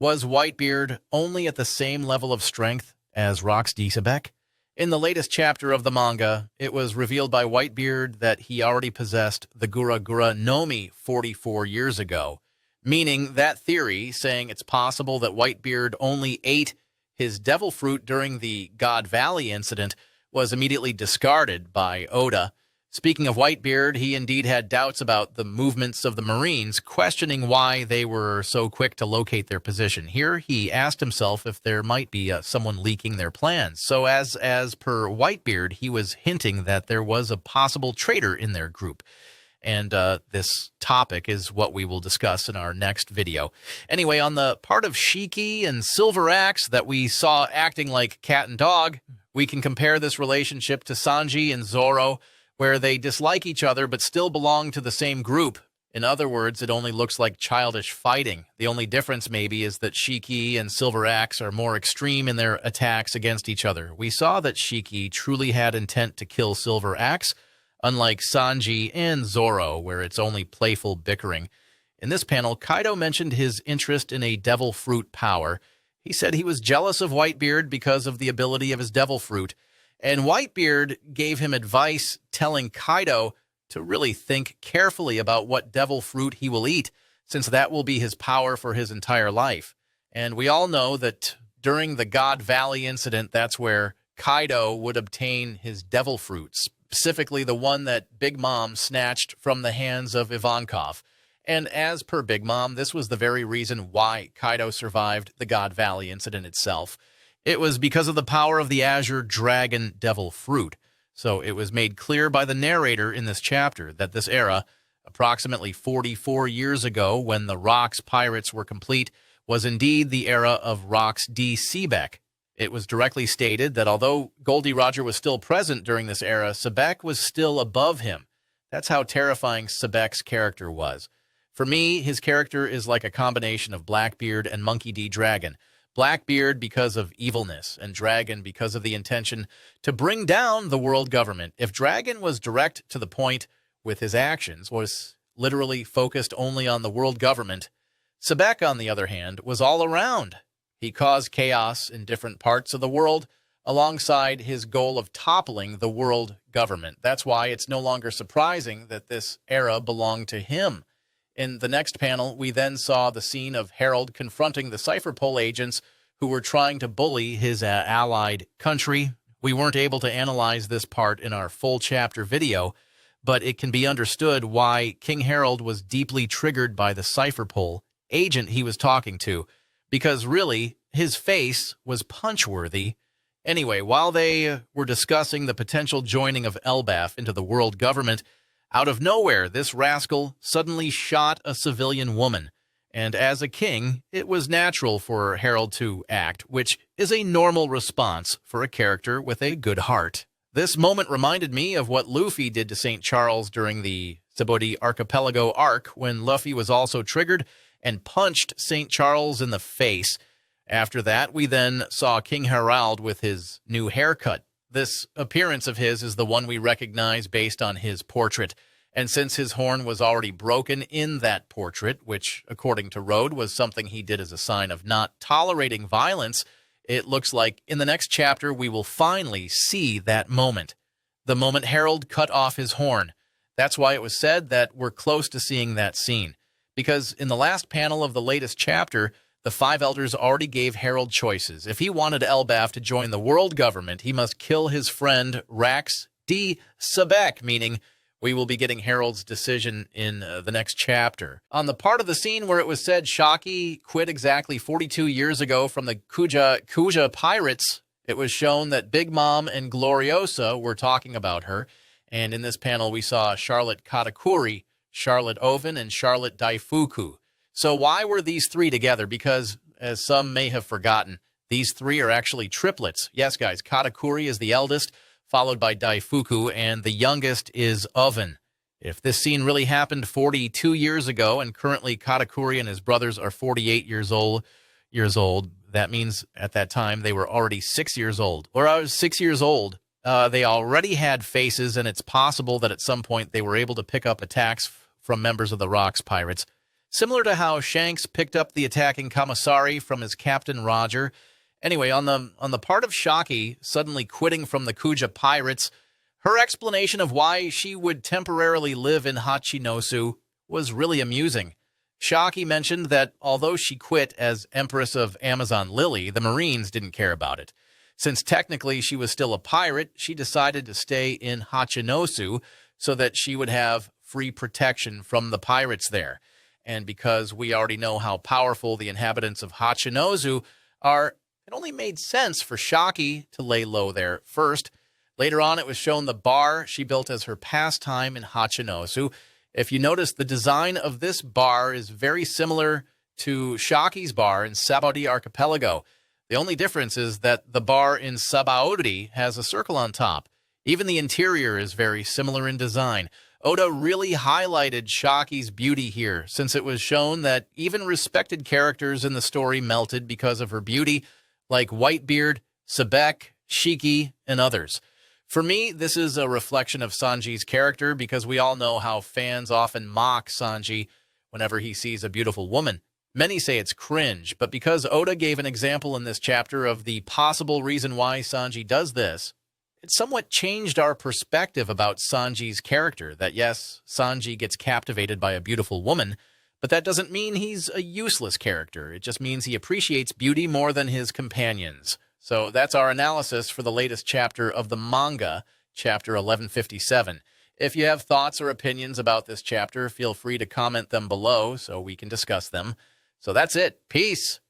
Was Whitebeard only at the same level of strength as ROX D? Sebec? In the latest chapter of the manga, it was revealed by Whitebeard that he already possessed the Gura Gura Nomi 44 years ago, meaning that theory saying it's possible that Whitebeard only ate his devil fruit during the God Valley incident was immediately discarded by Oda. Speaking of Whitebeard, he indeed had doubts about the movements of the Marines, questioning why they were so quick to locate their position. Here, he asked himself if there might be someone leaking their plans. So as per Whitebeard, he was hinting that there was a possible traitor in their group. And this topic is what we will discuss in our next video. Anyway, on the part of Shaki and Silver Axe that we saw acting like cat and dog, we can compare this relationship to Sanji and Zoro, where they dislike each other but still belong to the same group. In other words, it only looks like childish fighting. The only difference maybe is that Shaki and Silver Axe are more extreme in their attacks against each other. We saw that Shaki truly had intent to kill Silver Axe, unlike Sanji and Zoro, where it's only playful bickering. In this panel, Kaido mentioned his interest in a devil fruit power. He said he was jealous of Whitebeard because of the ability of his devil fruit. And Whitebeard gave him advice telling Kaido to really think carefully about what devil fruit he will eat, since that will be his power for his entire life. And we all know that during the God Valley incident, that's where Kaido would obtain his devil fruit, specifically the one that Big Mom snatched from the hands of Ivankov. And as per Big Mom, this was the very reason why Kaido survived the God Valley incident itself. It was because of the power of the Azure Dragon Devil Fruit. So it was made clear by the narrator in this chapter that this era, approximately 44 years ago when the ROX Pirates were complete, was indeed the era of Rox D. Sebec. It was directly stated that although Goldie Roger was still present during this era, Sebec was still above him. That's how terrifying Sebec's character was. For me, his character is like a combination of Blackbeard and Monkey D. Dragon. Blackbeard because of evilness, and Dragon because of the intention to bring down the world government. If Dragon was direct to the point with his actions, was literally focused only on the world government, Sebec, on the other hand, was all around. He caused chaos in different parts of the world alongside his goal of toppling the world government. That's why it's no longer surprising that this era belonged to him. In the next panel, we then saw the scene of Harald confronting the Cypher Pole agents who were trying to bully his allied country. We weren't able to analyze this part in our full chapter video, but it can be understood why King Harald was deeply triggered by the Cypher Pole agent he was talking to, because really, his face was punch-worthy. Anyway, while they were discussing the potential joining of Elbaf into the world government, out of nowhere, this rascal suddenly shot a civilian woman, and as a king, it was natural for Harald to act, which is a normal response for a character with a good heart. This moment reminded me of what Luffy did to St. Charles during the Djibouti Archipelago arc, when Luffy was also triggered and punched St. Charles in the face. After that, we then saw King Harald with his new haircut. This appearance of his is the one we recognize based on his portrait. And since his horn was already broken in that portrait, which, according to Road, was something he did as a sign of not tolerating violence, it looks like in the next chapter we will finally see that moment. The moment Harald cut off his horn. That's why it was said that we're close to seeing that scene. Because in the last panel of the latest chapter, the five elders already gave Harald choices. If he wanted Elbaf to join the world government, he must kill his friend Rox D. Sebec, meaning we will be getting Harald's decision in the next chapter. On the part of the scene where it was said Shaki quit exactly 42 years ago from the Kuja Pirates, it was shown that Big Mom and Gloriosa were talking about her. And in this panel, we saw Charlotte Katakuri, Charlotte Oven, and Charlotte Daifuku. So why were these three together? Because, as some may have forgotten, these three are actually triplets. Yes, guys, Katakuri is the eldest, followed by Daifuku, and the youngest is Oven. If this scene really happened 42 years ago, and currently Katakuri and his brothers are 48 years old, that means at that time they were already 6 years old. Or I was 6 years old. They already had faces, and it's possible that at some point they were able to pick up attacks from members of the ROX Pirates. similar to how Shanks picked up the attacking commissary from his Captain Roger. Anyway, on the part of Shaki suddenly quitting from the Kuja Pirates, her explanation of why she would temporarily live in Hachinosu was really amusing. Shaki mentioned that although she quit as Empress of Amazon Lily, the Marines didn't care about it. Since technically she was still a pirate, she decided to stay in Hachinosu so that she would have free protection from the pirates there. And because we already know how powerful the inhabitants of Hachinosu are, it only made sense for Shaki to lay low there first. Later on, it was shown the bar she built as her pastime in Hachinosu. If you notice, the design of this bar is very similar to Shaki's bar in Sabaody Archipelago. The only difference is that the bar in Sabaody has a circle on top. Even the interior is very similar in design. Oda really highlighted Shaki's beauty here, since it was shown that even respected characters in the story melted because of her beauty, like Whitebeard, Sebec, Shiki, and others. For me, this is a reflection of Sanji's character because we all know how fans often mock Sanji whenever he sees a beautiful woman. Many say it's cringe, but because Oda gave an example in this chapter of the possible reason why Sanji does this, it somewhat changed our perspective about Sanji's character, that yes, Sanji gets captivated by a beautiful woman, but that doesn't mean he's a useless character. It just means he appreciates beauty more than his companions. So that's our analysis for the latest chapter of the manga, chapter 1157. If you have thoughts or opinions about this chapter, feel free to comment them below so we can discuss them. So that's it. Peace.